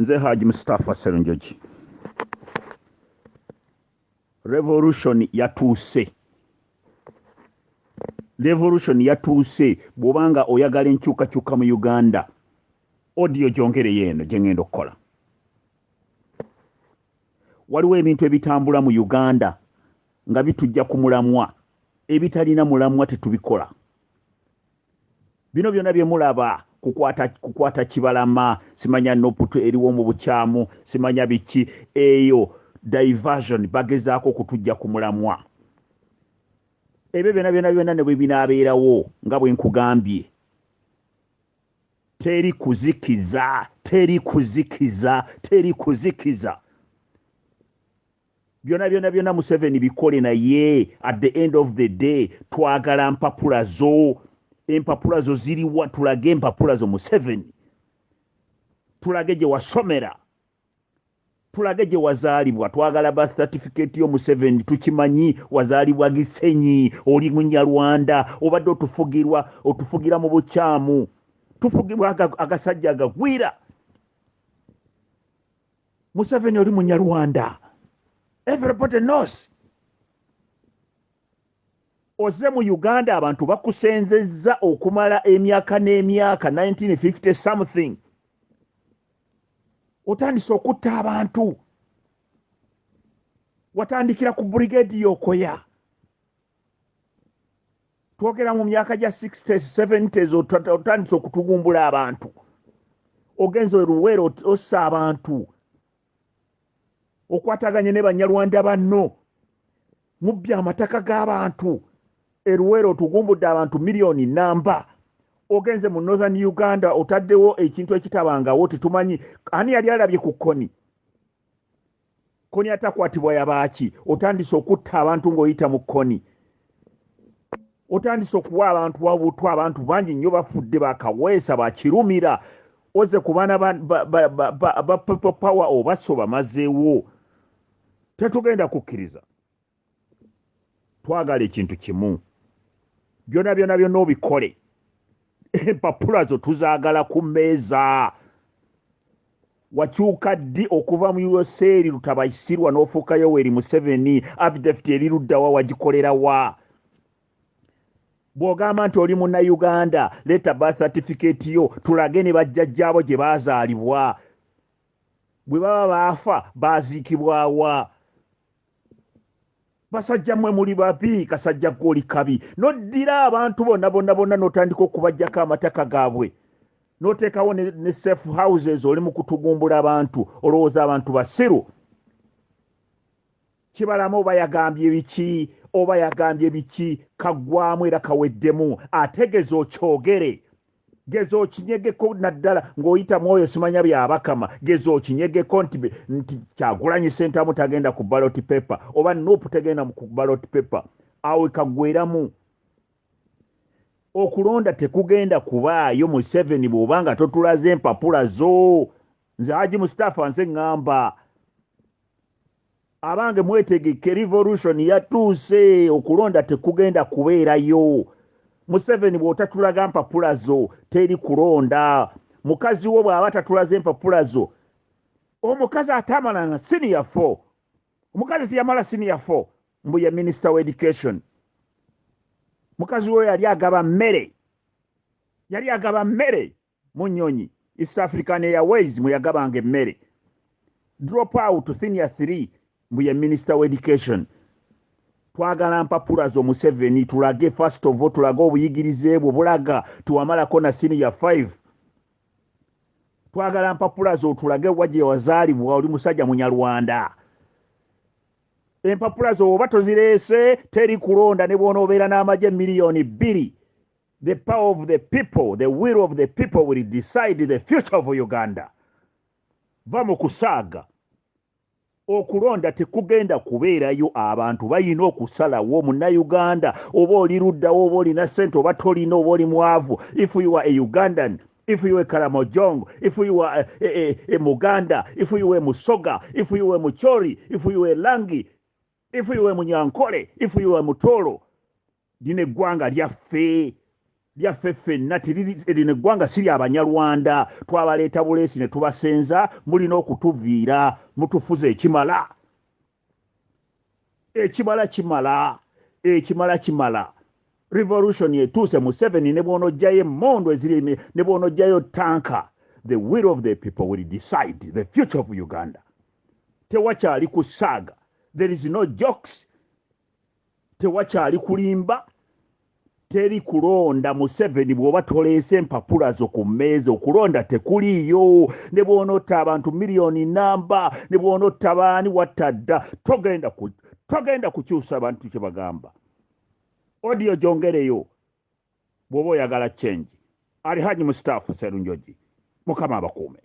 nze Haji Mustafa Serunjoji. Revolution yatuuse. Revolution yatuuse bwobanga oyagala enkyukakyuka mu Uganda. Audio gyongere yeno gye ngenda okukola. Waliwo ebintu ebitambula mu Uganda nga bitujja ku mulamwa. Ebitalina mulamwa tetubikola. Bino byonna bye mulaba kukwata kibalama, simanya noputu eriwo mu bukyamu, simanya biki eyo diversion bagezaako kutujja ku mulamwa. Ebyo byonna ne bwe binaabeerawo nga bwe nkugambye. Teri kuzikiza. Byonna Museveni bikole naye at the end of the day twagala mpapula zo. Empapula zo ziriwa, tulage empapula zo Museveni. Tulage gye wasomera. Tulage gye wazaalibwa. Twagala birth certificate yo Museveni tukimanyi wazaalibwa Gisenyi, oli Munyarwanda, obadde otufugira mu bukyamu. Tufugibwa agasajja agagwira. Museveni oli Munyarwanda. Everybody knows. Oze mu Uganda abantu bakusenzezza okumala emyaka n'emyaka 1950 something. Otandise okutta abantu. Watandikira ku brigade y'Okoya. Twogera mu myaka gya 60s 70s otandise okutugumbula abantu. Ogenze Luwero ossa abantu. Okwataganye ne Banyarwanda banno. Mubbya amataka g'abantu. Eruwero tugumbudde abantu miliyoni namba. Ogenze mu Northern Uganda otaddewo ekintu ekitabangawo tetumanyi ani yali alabye ku Koni. Koni atakwatibwa yabaaki. Otandise okutta abantu ng'oyita mu Koni. Otandise okuwa abantu wabutu abantu bangi nnyo bafudde bakaweesa bakirumira. Oze ku baana ba people power obaso bamazeewo. Tetugenda kukkiriza. Twagala ekintu kimu. Byonna obikole. Empapula zo tuzaagala ku mmeeza. Wakyuka ddi okuva mu USA lutabayisirwa n'ofuuka Yoweri Museveni, affidavit eri luddawa wagikolera wa? Bw'ogamba nti oli Munnayuganda, leeta birth certificate yo, tulage ne bajjajjaabo gye baazaalibwa. Bwe baba baafa baaziikibwa wa? Basajja mmwe muli babi, kasajja gw'oli kabi. Noddira abantu bonna n'otandika okubajjako amataka gaabwe. N'oteekawo ne safe houses oli mu kutugumbula abantu, olowooza abantu basiru. Kibalama oba yagambye biki, kaggwamu era kaweddemu, ategeze okyogere. Geza okinyegeko naddala ng'oyita mwoyo simanya byabakama. Geza okinyegeko nti Kyagulanyi Ssentamu tagenda ku ballot paper oba Nuupu tagenda ku ballot paper. Awe kaggweramu. Okulonda tekugenda kubaayo Museveni bw'obanga totulaze empapula zo. Nze Haji Mustafa nze ngamba. Abange mwetegeke revolution yatuuse, okulonda tekugenda kubeerayo. Museveni bw'otatulaga mpapula zo teri kulonda. Mukazi wo bw'aba tatulaze empapula zo. Omukazi atamala na senior 4. Omukazi tiyamala senior 4 mbu ye minister of education. Mukazi wo yali agaba mmere mu Nnyonyi. East African Airways mwe yagabanga emmere. Drop out senior 3 mbu ye minister of education. Twagala mpapula zo Museveni tulage first of all tulage obuyigirize bwo bulaga tuwamalako na senior 5. Twagala mpapula zo tulage waje wazaalibwa oli musajja Munyarwanda. Empapula zo oba tozireese teri kulonda ne bw'onoobeera n'amagye miliyoni 2. The power of the people, the will of the people will decide the future of Uganda. Va mu kusaaga. Okulonda tekugenda kubeerayo, abantu bayina okusalawo Munnayuganda oba oli luddawo oba olina ssente oba tolina oba oli mwavu. If you are a Ugandan, if you are Karamojongo, if you are a Muganda, if you are Musoga, if you are Muchori, if you are Langi, if you are Munyankole, if you are Mutoro, lino eggwanga lyaffe. lyaffe ffenna lino eggwanga si ly'Abanyarwanda. Twabaleeta buleesi ne tubasenza, mulina okutuviira, mutufuza ekimala. Ekimala. Revolution etuuse Museveni ne bw'onogjayo emmondo eziri ne bw'onogjayo tanka. The will of the people will decide the future of Uganda. Tewakyali kusaaga. There is no jokes. Tewakyali kulimba. Teri kulonda. Museveni bw'oba toleese empapula zo ku mmeeza, okulonda tekuliyo. Ne bw'onotta abantu miliyoni namba, ne bw'onotta baani wattadda, togenda kukyusa abantu kye bagamba. Audio gyongereyo bw'oba oyagala change. Ali Haji Mustafa Sserunjogi. Mukama abakuume.